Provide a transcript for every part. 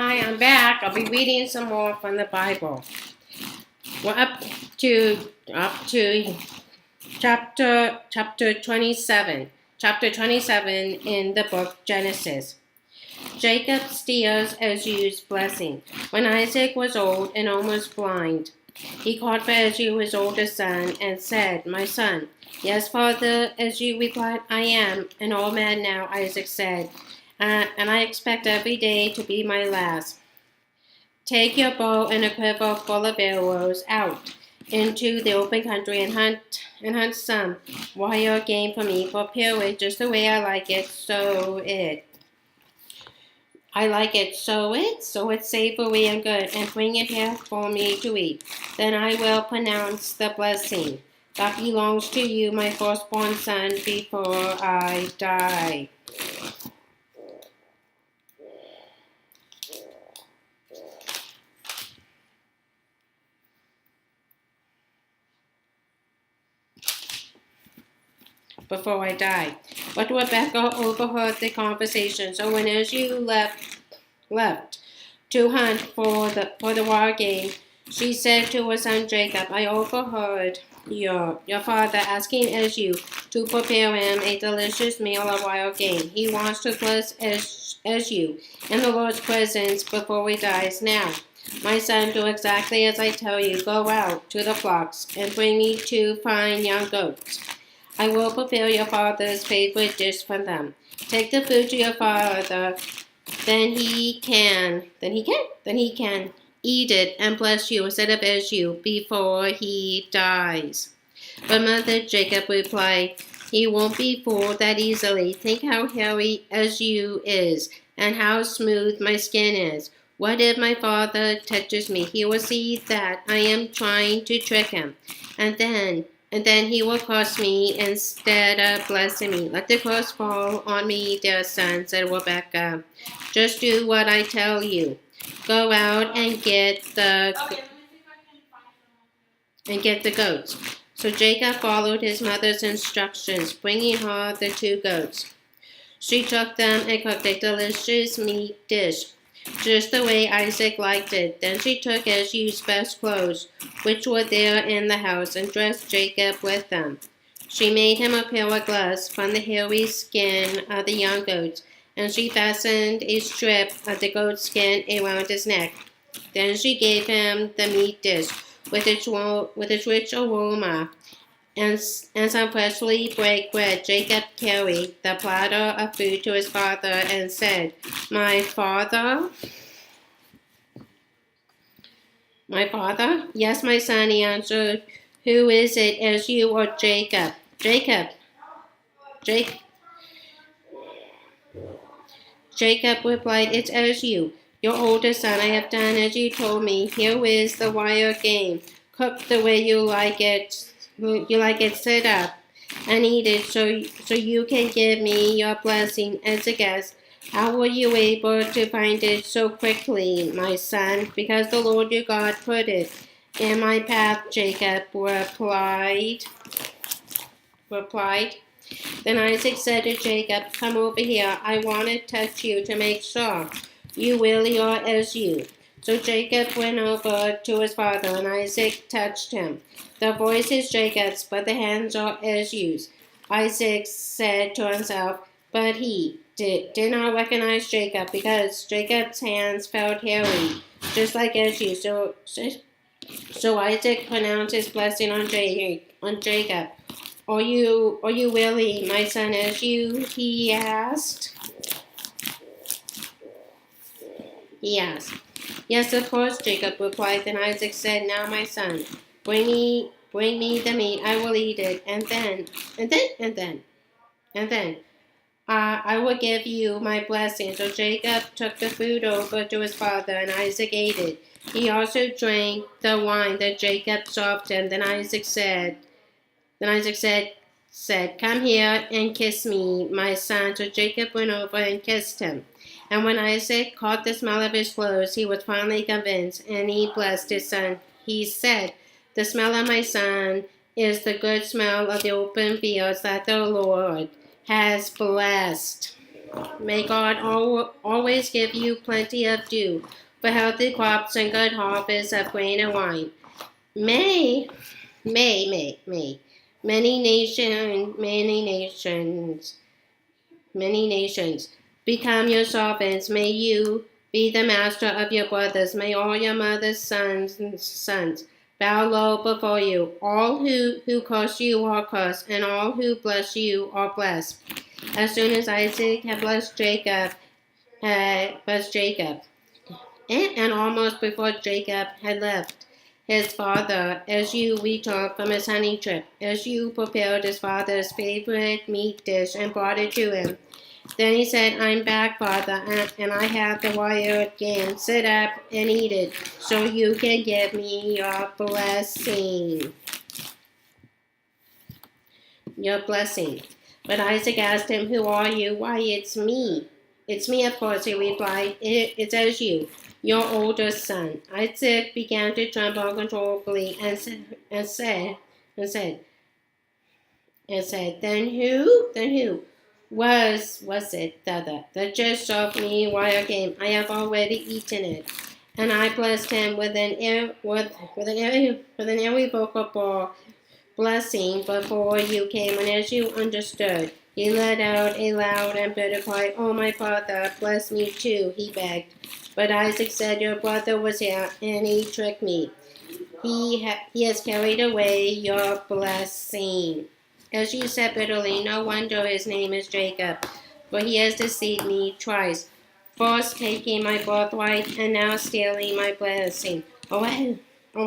Hi, I'm back. I'll be reading some more from the Bible. We're up to chapter 27. Chapter 27 in the book Genesis. Jacob steals Esau's blessing. When Isaac was old and almost blind, he called for Esau, his oldest son, and said, "My son." "Yes, father," Esau replied. "I am an old man now," Isaac said, "and I expect every day to be my last. Take your bow and a quiver full of arrows out into the open country and hunt some wild game for me. Prepare it just the way I like it. Sow it savory and good, and bring it here for me to eat. Then I will pronounce the blessing that belongs to you, my firstborn son, before I die." Before I die. But Rebecca overheard the conversation, so when Esau left to hunt for the wild game, she said to her son Jacob, "I overheard your father asking Esau to prepare him a delicious meal of wild game. He wants to bless Esau in the Lord's presence before he dies. Now, my son, do exactly as I tell you. Go out to the flocks and bring me 2 fine young goats. I will prepare your father's favorite dish for them. Take the food to your father, then he can eat it and bless you instead of Esau before he dies." But Mother Jacob replied, "He won't be fooled that easily. Think how hairy Esau is and how smooth my skin is. What if my father touches me? He will see that I am trying to trick him, and then he will curse me instead of blessing me. Let the curse fall on me, dear son," said Rebecca. "Just do what I tell you. Go out and get the goats." So Jacob followed his mother's instructions, bringing her the 2 goats. She took them and cooked a delicious meat dish, just the way Isaac liked it. Then she took Esau's best clothes, which were there in the house, and dressed Jacob with them. She made him a pair of gloves from the hairy skin of the young goats, and she fastened a strip of the goat skin around his neck. Then she gave him the meat dish with its rich aroma and some freshly baked bread. Jacob carried the platter of food to his father and said, "My father?" "My father?" "Yes, my son," he answered. "Who is it, Esau or Jacob?" Jacob replied, "It's Esau, your oldest son. I have done as you told me. Here is the wild game, cooked the way you like it. Sit up and eat it so you can give me your blessing as a guest." "How were you able to find it so quickly, my son?" "Because the Lord your God put it in my path," Jacob replied. Then Isaac said to Jacob, "Come over here. I want to touch you to make sure you really are Esau." So Jacob went over to his father, and Isaac touched him. "The voice is Jacob's, but the hands are Esau's." Isaac said to himself, but he did not recognize Jacob, because Jacob's hands felt hairy, just like Esau. So Isaac pronounced his blessing on Jacob. Are you really my son Esau?" he asked. "Yes, of course," Jacob replied. Then Isaac said, "Now, my son, bring me the meat. I will eat it, and then I will give you my blessing." So Jacob took the food over to his father, and Isaac ate it. He also drank the wine that Jacob served him. Then Isaac said, "Come here and kiss me, my son." So Jacob went over and kissed him. And when Isaac caught the smell of his clothes, he was finally convinced, and he blessed his son. He said, "The smell of my son is the good smell of the open fields that the Lord has blessed." May God always give you plenty of dew for healthy crops and good harvests of grain and wine. May, may. Many nations become your servants. May you be the master of your brothers. May all your mother's sons bow low before you. All who curse you are cursed, and all who bless you are blessed. As soon as Isaac had blessed Jacob, and almost before Jacob had left his father, as you returned from his hunting trip, as you prepared his father's favorite meat dish and brought it to him. Then he said, I'm back, Father, and I have the wild game. Sit up and eat it, so you can give me your blessing. Your blessing. But Isaac asked him, Who are you? Why, it's me. It's me, of course, he replied. It's as you, your older son. Isaac began to tremble uncontrollably and said, Then who? Was it the other that just served me wild game? I have already eaten it. And I blessed him with an irrevocable blessing before you came, and as you understood, he let out a loud and bitter cry. Oh, my father, bless me too, he begged. But Isaac said, Your brother was here, and he tricked me. He has carried away your blessing. As you said bitterly, no wonder his name is Jacob, for he has deceived me twice, first taking my birthright and now stealing my blessing. Oh,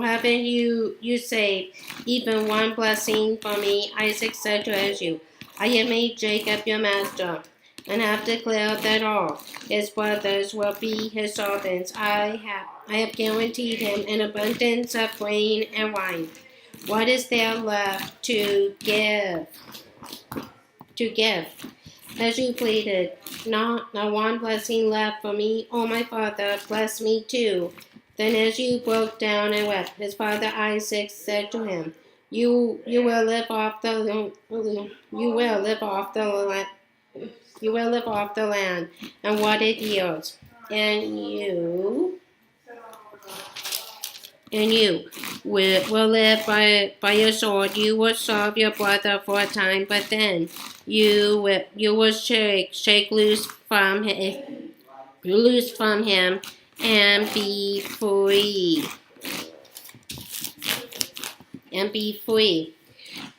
haven't you saved even one blessing for me? Isaac said to Esau, I have made Jacob your master, and have declared that all his brothers will be his servants. I have guaranteed him an abundance of grain and wine. What is there left to give? As you pleaded, not one blessing left for me. Oh, my father, bless me too. Then as you broke down and wept, his father Isaac said to him, You will live off the land and what it yields, and you will live by your sword. You will serve your brother for a time, but then you will shake loose from him and be free.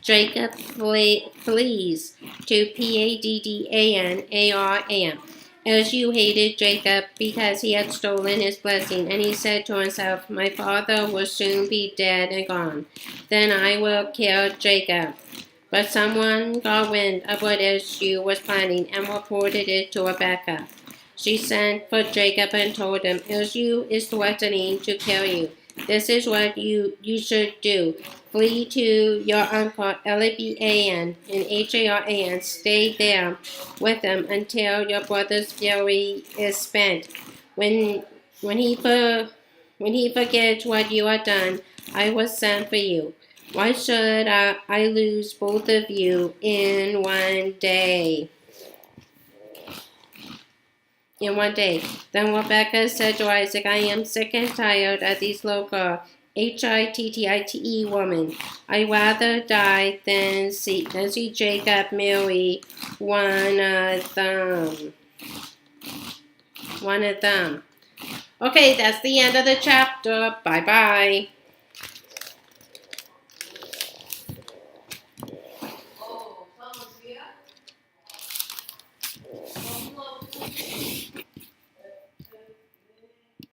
Jacob flees to Paddan-aram. As you hated Jacob because he had stolen his blessing, and he said to himself, My father will soon be dead and gone. Then I will kill Jacob. But someone got wind of what Esau was planning and reported it to Rebekah. She sent for Jacob and told him, Esau is threatening to kill you. This is what you should do. Flee to your uncle Eliaban in Haran. Stay there with him until your brother's fury is spent. When he forgets what you have done, I will send for you. Why should I lose both of you in one day? Then Rebekah said to Isaac, I am sick and tired of these local Hittite women. I'd rather die than see Jacob marry one of them. Okay, that's the end of the chapter. Bye-bye.